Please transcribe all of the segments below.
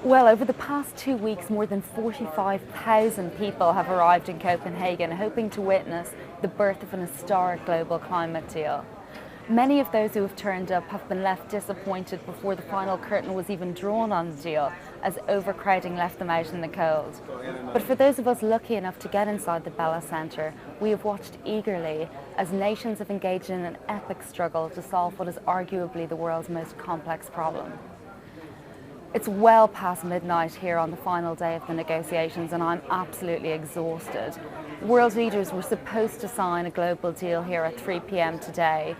Well, over the past 2 weeks, more than 45,000 people have arrived in Copenhagen, hoping to witness the birth of an historic global climate deal. Many of those who have turned up have been left disappointed before the final curtain was even drawn on the deal, as overcrowding left them out in the cold. But for those of us lucky enough to get inside the Bella Centre, we have watched eagerly as nations have engaged in an epic struggle to solve what is arguably the world's most complex problem. It's well past midnight here on the final day of the negotiations, and I'm absolutely exhausted. World leaders were supposed to sign a global deal here at 3 p.m. today,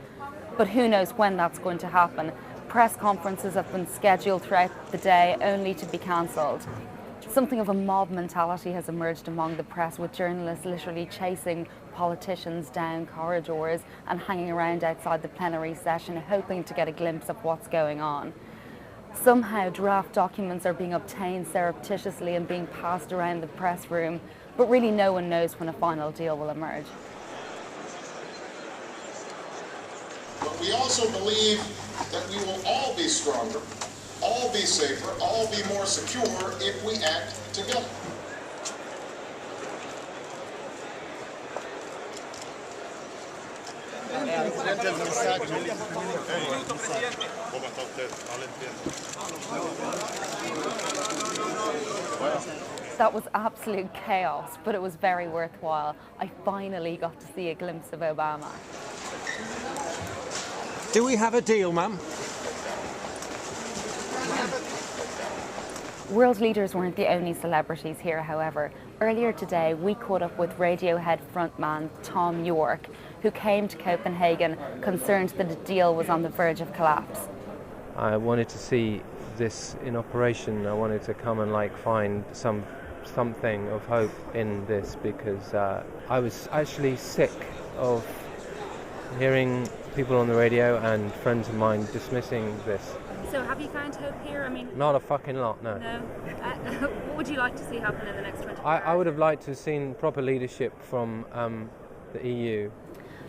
but who knows when that's going to happen. Press conferences have been scheduled throughout the day only to be cancelled. Something of a mob mentality has emerged among the press, with journalists literally chasing politicians down corridors and hanging around outside the plenary session, hoping to get a glimpse of what's going on. Somehow draft documents are being obtained surreptitiously and being passed around the press room, but really no one knows when a final deal will emerge. But we also believe that we will all be stronger, all be safer, all be more secure if we act together. That was absolute chaos, but it was very worthwhile. I finally got to see a glimpse of Obama. Do we have a deal, ma'am? World leaders weren't the only celebrities here, however. Earlier today, we caught up with Radiohead frontman Thom Yorke, who came to Copenhagen concerned that a deal was on the verge of collapse. I wanted to see this in operation. I wanted to come and find something of hope in this, because I was actually sick of hearing people on the radio and friends of mine dismissing this. So have you found hope here? Not a fucking lot, no. No? What would you like to see happen in the next 24 hours? I would have liked to have seen proper leadership from the EU.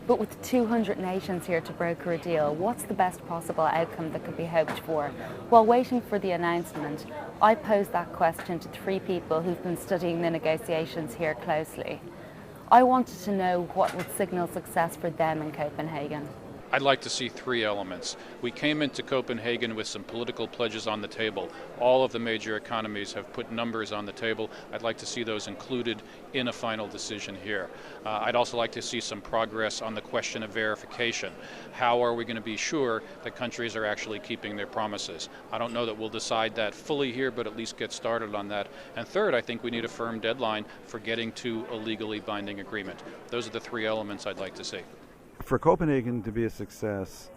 But with 200 nations here to broker a deal, what's the best possible outcome that could be hoped for? While waiting for the announcement, I posed that question to 3 people who've been studying the negotiations here closely. I wanted to know what would signal success for them in Copenhagen. I'd like to see 3 elements. We came into Copenhagen with some political pledges on the table. All of the major economies have put numbers on the table. I'd like to see those included in a final decision here. I'd also like to see some progress on the question of verification. How are we going to be sure that countries are actually keeping their promises? I don't know that we'll decide that fully here, but at least get started on that. And third, I think we need a firm deadline for getting to a legally binding agreement. Those are the 3 elements I'd like to see. For Copenhagen to be a success,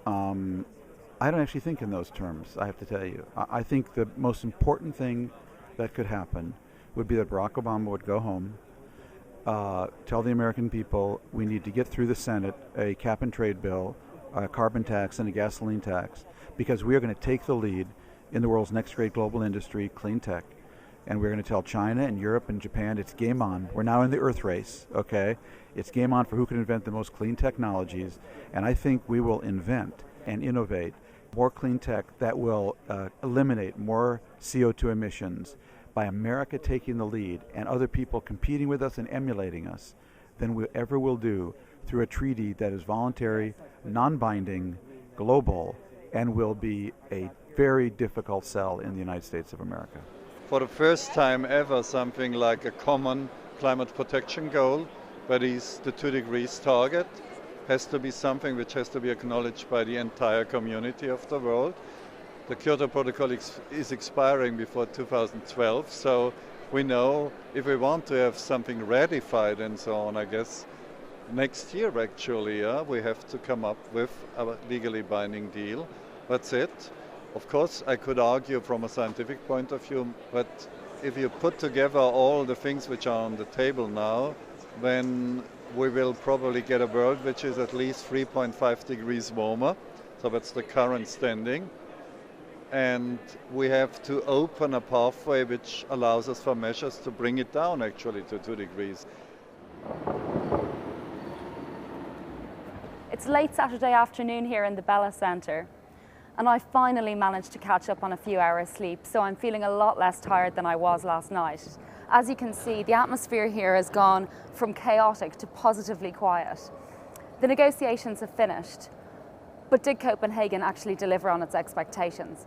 I don't actually think in those terms, I have to tell you. I think the most important thing that could happen would be that Barack Obama would go home, tell the American people we need to get through the Senate a cap and trade bill, a carbon tax, and a gasoline tax, because we are going to take the lead in the world's next great global industry, clean tech. And we're going to tell China and Europe and Japan it's game on. We're now in the Earth race, okay? It's game on for who can invent the most clean technologies. And I think we will invent and innovate more clean tech that will eliminate more CO2 emissions by America taking the lead and other people competing with us and emulating us than we ever will do through a treaty that is voluntary, non-binding, global, and will be a very difficult sell in the United States of America. For the first time ever, something like a common climate protection goal, that is the 2 degrees target, has to be something which has to be acknowledged by the entire community of the world. The Kyoto Protocol is expiring before 2012, so we know if we want to have something ratified and so on, I guess next year actually, we have to come up with a legally binding deal. That's it. Of course, I could argue from a scientific point of view, but if you put together all the things which are on the table now, then we will probably get a world which is at least 3.5 degrees warmer. So that's the current standing. And we have to open a pathway which allows us for measures to bring it down actually to 2 degrees. It's late Saturday afternoon here in the Bella Centre. and I finally managed to catch up on a few hours sleep, so I'm feeling a lot less tired than I was last night. As you can see, the atmosphere here has gone from chaotic to positively quiet. The negotiations have finished, but did Copenhagen actually deliver on its expectations?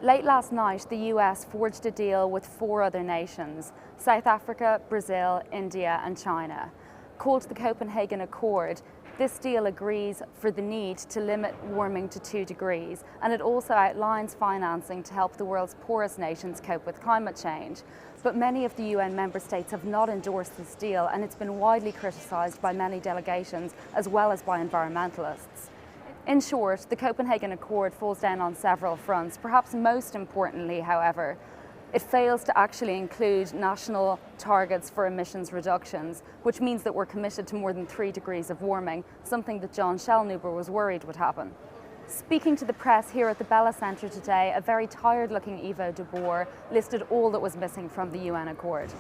Late last night, the US forged a deal with 4 other nations: South Africa, Brazil, India and China. Called the Copenhagen Accord, this deal agrees for the need to limit warming to 2 degrees, and it also outlines financing to help the world's poorest nations cope with climate change. But many of the UN member states have not endorsed this deal, and it's been widely criticised by many delegations as well as by environmentalists. In short, the Copenhagen Accord falls down on several fronts. Perhaps most importantly, however, it fails to actually include national targets for emissions reductions, which means that we're committed to more than 3 degrees of warming, something that John Schellnhuber was worried would happen. Speaking to the press here at the Bella Centre today, a very tired-looking Ivo de Boer listed all that was missing from the UN Accord.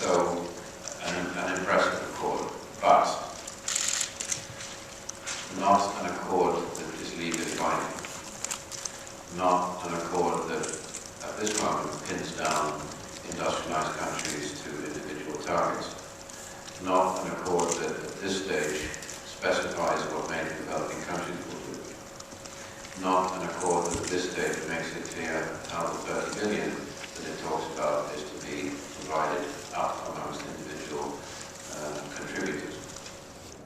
So, an impressive accord, but not an accord that is legally binding, not an accord that at this moment pins down industrialized countries to individual targets, not an accord that at this stage specifies what major developing countries will do, not an accord that at this stage makes it clear how the 30 billion that it talks about is to be divided up amongst individual contributors.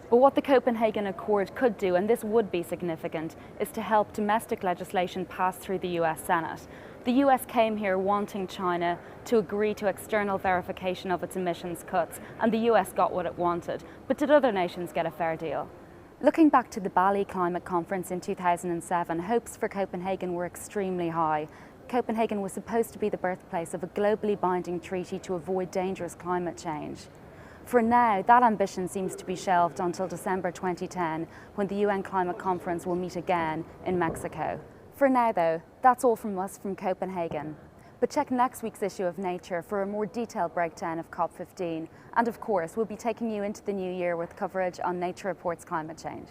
But what the Copenhagen Accord could do, and this would be significant, is to help domestic legislation pass through the US Senate. The US came here wanting China to agree to external verification of its emissions cuts, and the US got what it wanted. But did other nations get a fair deal? Looking back to the Bali Climate Conference in 2007, hopes for Copenhagen were extremely high. Copenhagen was supposed to be the birthplace of a globally binding treaty to avoid dangerous climate change. For now, that ambition seems to be shelved until December 2010, when the UN Climate Conference will meet again in Mexico. For now though, that's all from us from Copenhagen. But check next week's issue of Nature for a more detailed breakdown of COP15. And of course, we'll be taking you into the new year with coverage on Nature Report's climate change.